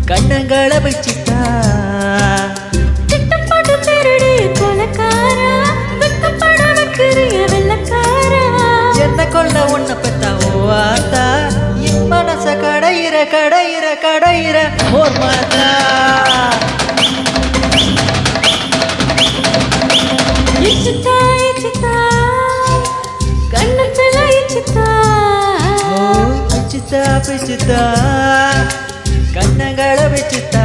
கண்ணங்களை வச்சுட்டா திட்டம் போட்டு திருடி கொலைக்காரா வெக்கப்பட வைக்கிறிய வெள்ளக்காரா என்ன கொள்ள உன்னை பெத்தா ஓவாத்தா என் மனச கடையிற கடையிற கடையிற ஓர் மாதா இச்சுத்தா இச்சுத்தா கண்ணத்துல இச்சுத்தா பிச்சுத்தா பிச்சுத்தா கண்ணங்களை வச்சுட்டா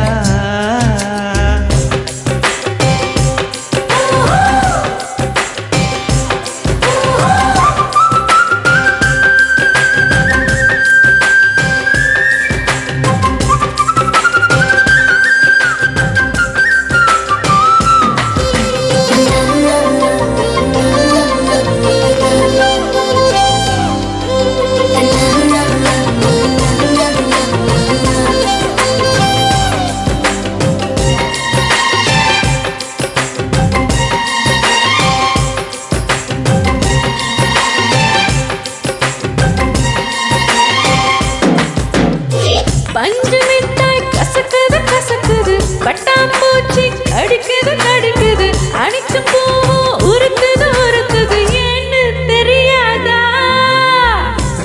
பஞ்சு மிட்டாய் கசக்குது கசக்குது பட்டாம்பூச்சி கடிக்குது கடிக்குது அணிச்சும் பூவும் உருக்குது உருக்குது ஏன்னு தெரியாதா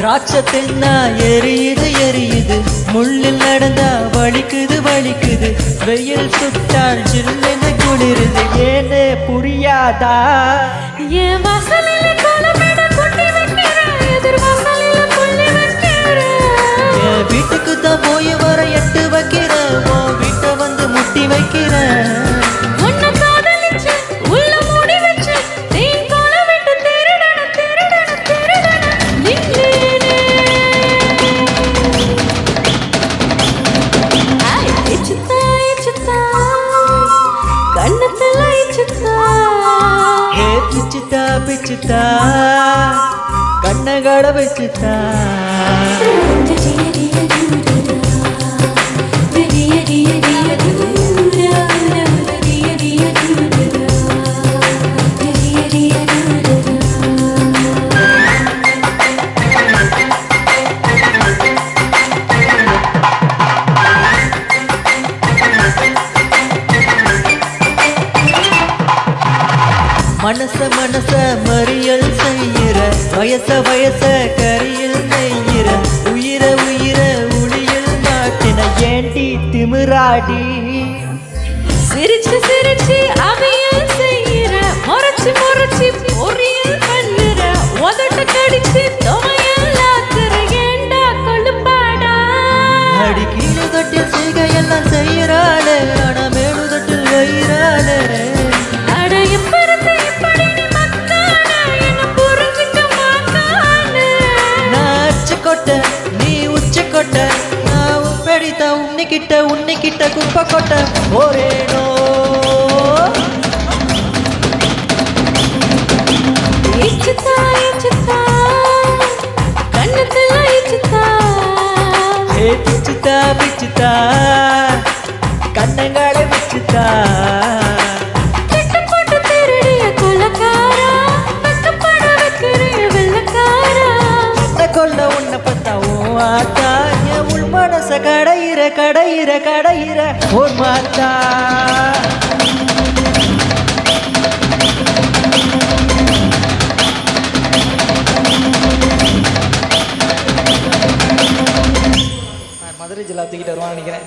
ராட்சத்தின்னா எரியுது எரியுது முள்ளில் நடந்தா வலிக்குது வலிக்குது வெயில் சுட்டால் சில்லுன்னு குளிருது ஏன்னு புரியாதா என் வாசலில கோலமேட கொட்டி வைக்கிற எதிர் வாசலில புள்ளி வைக்கிற என் வீட்டுக்கு தான் போய் வர எட்டு வைக்கிற உன் வீட்டை வந்து முட்டி வைக்கிற உன்னை காதலிச்சு உள்ள மூடி வச்சு நீ கோலம் விட்டு திருடன திருடன திருடன நின்னேனே ஐ இச்சுத்தா இச்சுத்தா கண்ணத்துல இச்சுத்தா ஏ பிச்சுத்தா பிச்சுத்தா கண்ணகளை வச்சுத்தா மனச மனச மறியல் செய்கிற வயச வயச கரியில் நெய்கிற உயிர உயிர உளியில் மாட்டின ஏண்டி திமிராடி சிரிச்சு சிரிச்சு அவியல் செய்யற முறைச்சு முறைச்சு பொரியல் பண்ணுற உதட்ட கடிச்சு துவையல் ஆக்குற ஏண்டா கொள்ளுப்பாடா அடி கீழே தொட்டில் செய்கையெல்லாம் செய்யறாளே ஆனா மேலு தொட்டில் வைறாளே அட எப்பறந்து இப்படி நீ மக்கான என்ன புரிஞ்சுக்க மாட்டான நான் அச்சு கொட்ட நீ உச்சி கொட்ட நான் உப்படித்த உன்னிக்கிட்ட குப்பை கொட்ட ஒரேனோ இச்சுத்தா இச்சுத்தா கண்ணத்துல இச்சுத்தா ஏ பிச்சுத்தா பிச்சுத்தா கண்ணங்களை வச்சுத்தா திட்டம் போட்டு திருடிய கொலைக்காரா வெக்கப்பட வைக்கிறிய வெள்ளக்காரா என்ன கொல்ல உன்னை பார்த்தா ஓ ஆத்தா என் உள் மனச கடையிற கடையிற கடையிற ஓர் மாத்தா மதுரை ஜில்லா தூக்கிட்டு வருவான்னு நினைக்கிறேன்.